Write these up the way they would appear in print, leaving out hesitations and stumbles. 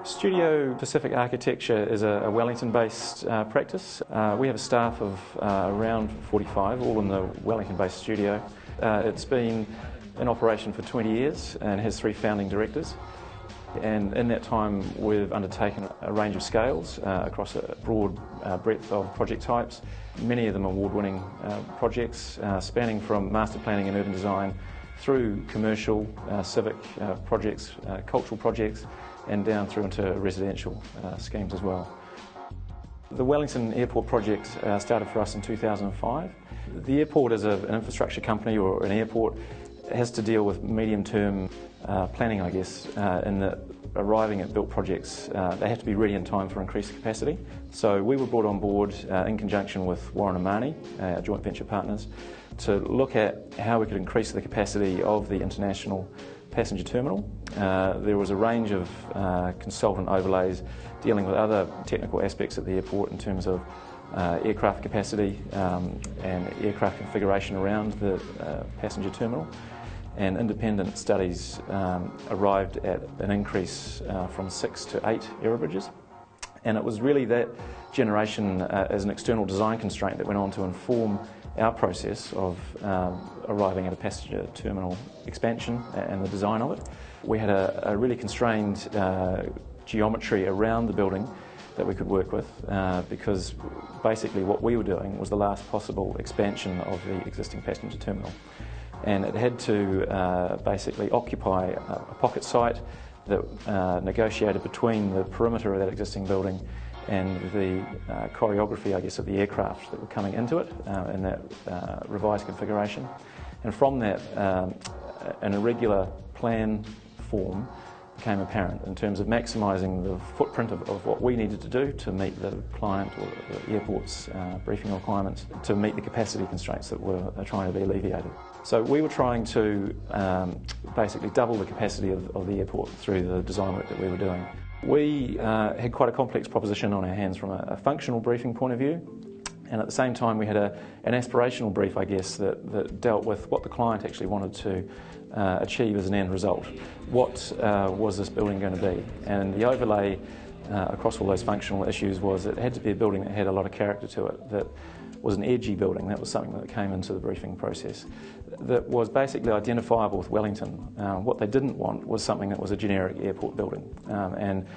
Studio Pacific Architecture is a Wellington-based practice. We have a staff of around 45, all in the Wellington-based studio. It's been in operation for 20 years and has 3 founding directors. And in that time we've undertaken a range of scales across a broad breadth of project types, many of them award-winning projects spanning from master planning and urban design through commercial, civic projects, cultural projects, and down through into residential schemes as well. The Wellington Airport project started for us in 2005. The airport as an infrastructure company or an airport has to deal with medium-term planning, I guess, in that arriving at built projects, they have to be ready in time for increased capacity. So we were brought on board in conjunction with Warren and Mahoney, our joint venture partners, to look at how we could increase the capacity of the international passenger terminal. There was a range of consultant overlays dealing with other technical aspects at the airport in terms of aircraft capacity and aircraft configuration around the passenger terminal. And independent studies arrived at an increase from 6 to 8 aerobridges. And it was really that generation as an external design constraint that went on to inform our process of arriving at a passenger terminal expansion and the design of it. We had a really constrained geometry around the building that we could work with because basically what we were doing was the last possible expansion of the existing passenger terminal. And it had to basically occupy a pocket site that negotiated between the perimeter of that existing building and the choreography, I guess, of the aircraft that were coming into it in that revised configuration. And from that, an irregular plan form became apparent in terms of maximising the footprint of what we needed to do to meet the client or the airport's briefing requirements, to meet the capacity constraints that were trying to be alleviated. So we were trying to basically double the capacity of the airport through the design work that we were doing. We had quite a complex proposition on our hands from a functional briefing point of view, and at the same time we had an aspirational brief, I guess, that dealt with what the client actually wanted to achieve as an end result. What was this building going to be? And the overlay across all those functional issues was it had to be a building that had a lot of character to it, that was an edgy building. That was something that came into the briefing process, that was basically identifiable with Wellington. What they didn't want was something that was a generic airport building. And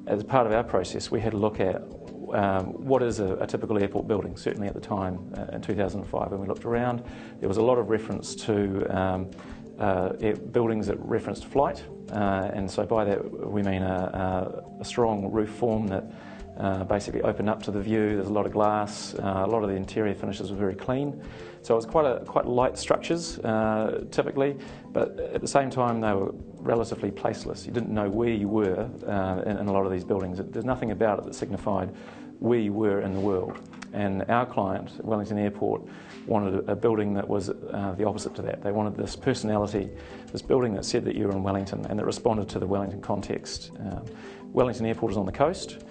as part of our process, we had to look at what is a typical airport building. Certainly at the time, in 2005, when we looked around, there was a lot of reference to buildings that referenced flight, and so by that we mean a strong roof form that basically opened up to the view. There's a lot of glass, a lot of the interior finishes were very clean. So it was quite light structures typically, but at the same time they were relatively placeless. You didn't know where you were in a lot of these buildings. There's nothing about it that signified where you were in the world. And our client, Wellington Airport, wanted a building that was the opposite to that. They wanted this personality, this building that said that you were in Wellington and that responded to the Wellington context. Wellington Airport is on the coast,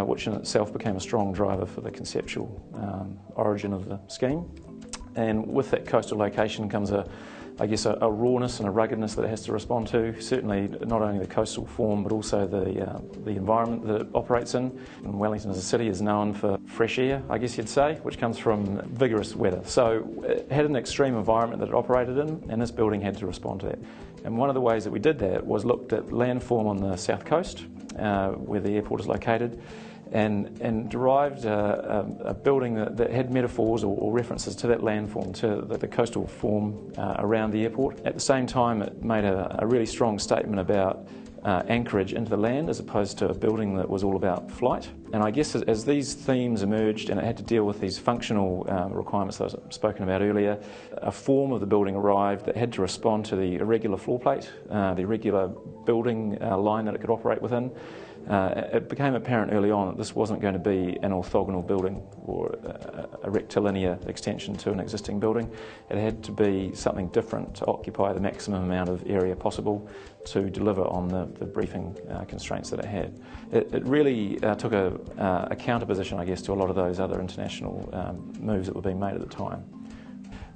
which in itself became a strong driver for the conceptual origin of the scheme. And with that coastal location comes a rawness and a ruggedness that it has to respond to. Certainly not only the coastal form, but also the environment that it operates in. And Wellington as a city is known for fresh air, I guess you'd say, which comes from vigorous weather. So it had an extreme environment that it operated in, and this building had to respond to that. And one of the ways that we did that was looked at landform on the south coast, where the airport is located, and derived a building that had metaphors or references to that landform, to the coastal form around the airport. At the same time, it made a really strong statement about anchorage into the land as opposed to a building that was all about flight. And I guess as these themes emerged and it had to deal with these functional requirements that I've spoken about earlier, a form of the building arrived that had to respond to the irregular floor plate, the irregular building line that it could operate within. It became apparent early on that this wasn't going to be an orthogonal building or a rectilinear extension to an existing building. It had to be something different to occupy the maximum amount of area possible to deliver on the briefing constraints that it had. It really took a counter position, I guess, to a lot of those other international moves that were being made at the time.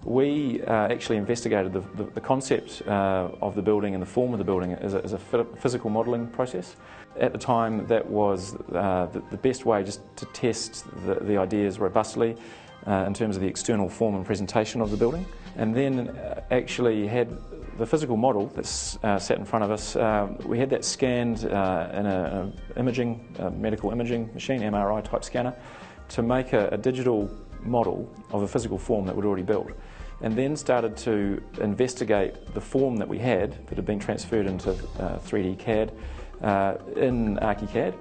We actually investigated the concept of the building and the form of the building as a physical modelling process. At the time, that was the best way just to test the ideas robustly in terms of the external form and presentation of the building, and then actually had the physical model that sat in front of us. We had that scanned in an medical imaging machine, MRI type scanner, to make a digital model of a physical form that we'd already built, and then started to investigate the form that we had that had been transferred into 3D CAD in ArchiCAD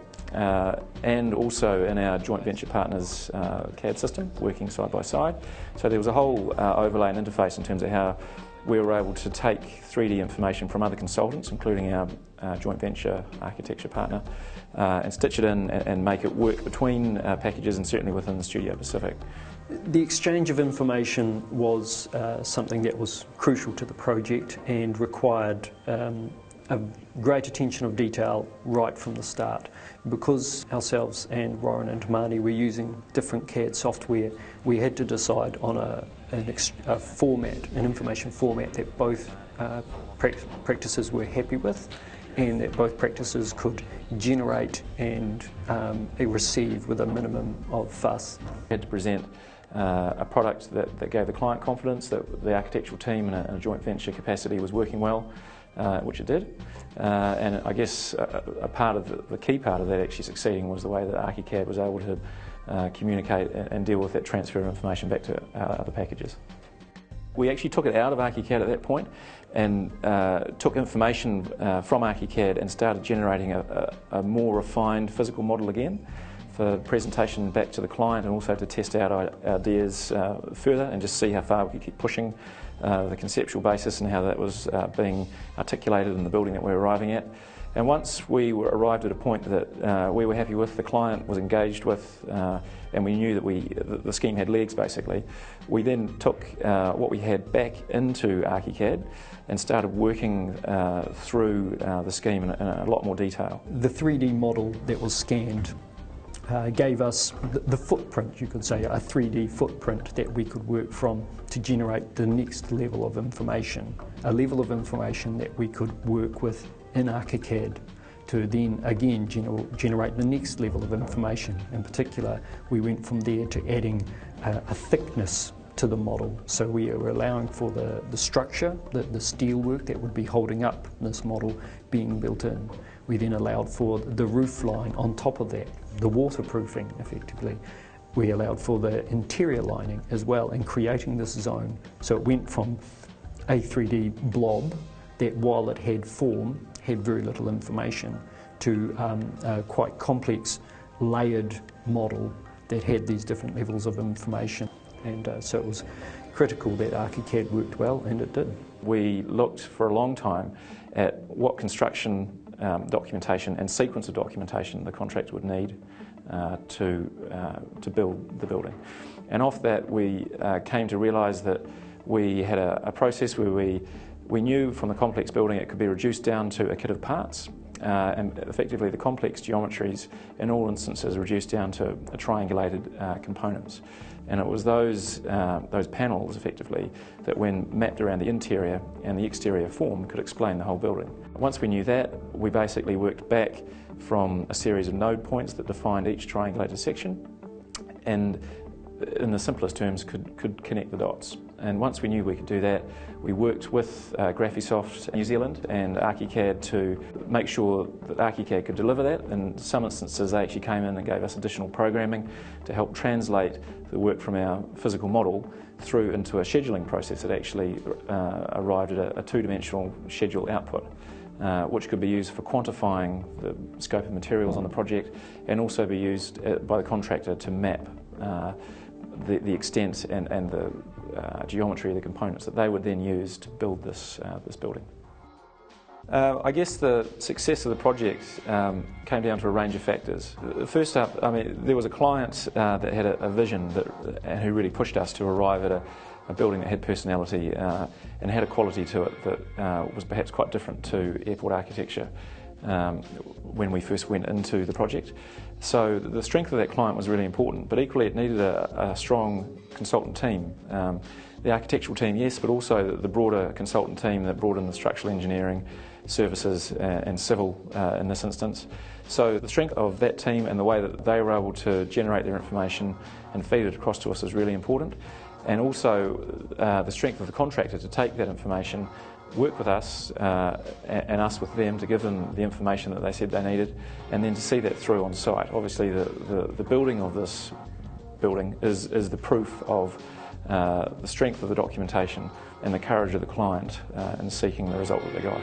and also in our joint venture partners' CAD system, working side by side. So there was a whole overlay and interface in terms of how we were able to take 3D information from other consultants, including our joint venture architecture partner, and stitch it in and make it work between packages and certainly within the Studio Pacific. The exchange of information was something that was crucial to the project and required a great attention of detail right from the start. Because ourselves and Warren and Mahoney were using different CAD software, we had to decide on a format, an information format that both practices were happy with and that both practices could generate and receive with a minimum of fuss. We had to present a product that gave the client confidence that the architectural team in a joint venture capacity was working well, which it did. And I guess a part of the key part of that actually succeeding was the way that ArchiCAD was able to communicate and deal with that transfer of information back to other packages. We actually took it out of ArchiCAD at that point and took information from ArchiCAD and started generating a more refined physical model again for presentation back to the client, and also to test out our ideas further and just see how far we could keep pushing the conceptual basis and how that was being articulated in the building that we were arriving at. And once we arrived at a point that we were happy with, the client was engaged with, and we knew that the scheme had legs basically, we then took what we had back into ArchiCAD and started working through the scheme in a lot more detail. The 3D model that was scanned gave us the footprint, you could say, a 3D footprint that we could work from to generate the next level of information, a level of information that we could work with in ArchiCAD to then again generate the next level of information. In particular, we went from there to adding a thickness to the model. So we were allowing for the structure, the steel work that would be holding up this model being built in. We then allowed for the roof line on top of that, the waterproofing effectively. We allowed for the interior lining as well, and creating this zone. So it went from a 3D blob that, while it had form, had very little information, to a quite complex layered model that had these different levels of information. And so it was critical that ArchiCAD worked well, and it did. We looked for a long time at what construction documentation and sequence of documentation the contractor would need to build the building. And off that we came to realise that we had a process where we knew from the complex building it could be reduced down to a kit of parts, and effectively the complex geometries in all instances reduced down to triangulated components. And it was those panels effectively that, when mapped around the interior and the exterior form, could explain the whole building. Once we knew that, we basically worked back from a series of node points that defined each triangulated section, and in the simplest terms could connect the dots. And once we knew we could do that, we worked with Graphisoft New Zealand and ArchiCAD to make sure that ArchiCAD could deliver that. In some instances they actually came in and gave us additional programming to help translate the work from our physical model through into a scheduling process that actually arrived at a two-dimensional schedule output, which could be used for quantifying the scope of materials on the project, and also be used by the contractor to map the extent and the geometry of the components that they would then use to build this building. I guess the success of the project came down to a range of factors. First up, there was a client that had a vision and who really pushed us to arrive at a building that had personality and had a quality to it that was perhaps quite different to airport architecture. when we first went into the project. So the strength of that client was really important, but equally it needed a strong consultant team. The architectural team, yes, but also the broader consultant team that brought in the structural engineering services and civil in this instance. So the strength of that team and the way that they were able to generate their information and feed it across to us is really important. And also the strength of the contractor to take that information, work with us and us with them to give them the information that they said they needed, and then to see that through on site. Obviously the building of this building is the proof of the strength of the documentation and the courage of the client in seeking the result that they got.